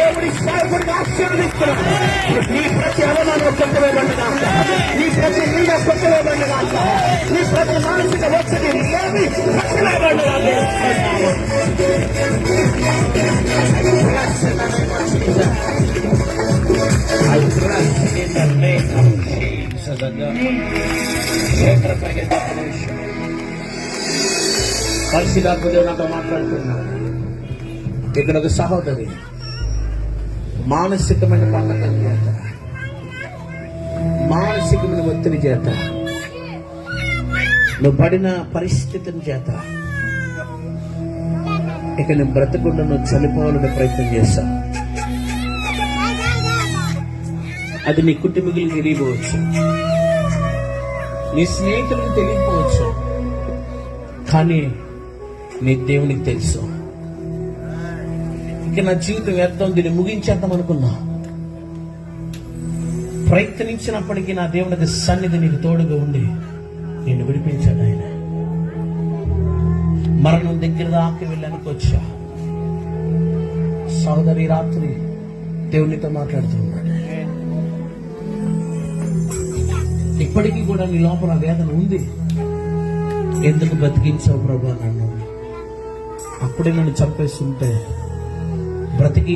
దేవుడి సేవకుడిని ఆశీర్వదిస్తున్నాడు. నీ ప్రతి అవమానం కొట్టవేయబడిన, నీ ప్రతి నింద కొట్టవేయబడిన, నీ ప్రతి మానసిక ఒత్తిడి ఏమి కొట్టవేయబడిన. పరిశుద్ధాత్మ నాతో మాట్లాడుతున్నాడు. ఇక్కడ ఒక సహోదరి మానసికమైన పండగల చేత, మానసికమైన ఒత్తిడి చేత, నువ్వు పడిన పరిస్థితిని చేత ఇక నువ్వు బ్రతకుండా నువ్వు చనిపోవాలని ప్రయత్నం చేస్తావు. అది నీ కుటుంబీకులకు తెలియకపోవచ్చు, నీ స్నేహితులకు తెలియకపోవచ్చు, కానీ నీ దేవునికి తెలుసు. ఇక నా జీవితం వ్యర్థం, దీన్ని ముగించేద్దాం అనుకున్నా. ప్రయత్నించినప్పటికీ నా దేవునికి సన్నిధి నీకు తోడుగా ఉండి నిన్ను విడిపించాడు ఆయన. మరణం దగ్గర దాకా వెళ్ళానుకొచ్చా. సోదరి రాత్రి దేవునితో మాట్లాడుతున్నాడు. ఇప్పటికీ కూడా నీ లోపల వేదన ఉంది. ఎందుకు బతికించావు ప్రభా నన్ను? అప్పుడే నన్ను చంపేస్తుంటే బ్రతికి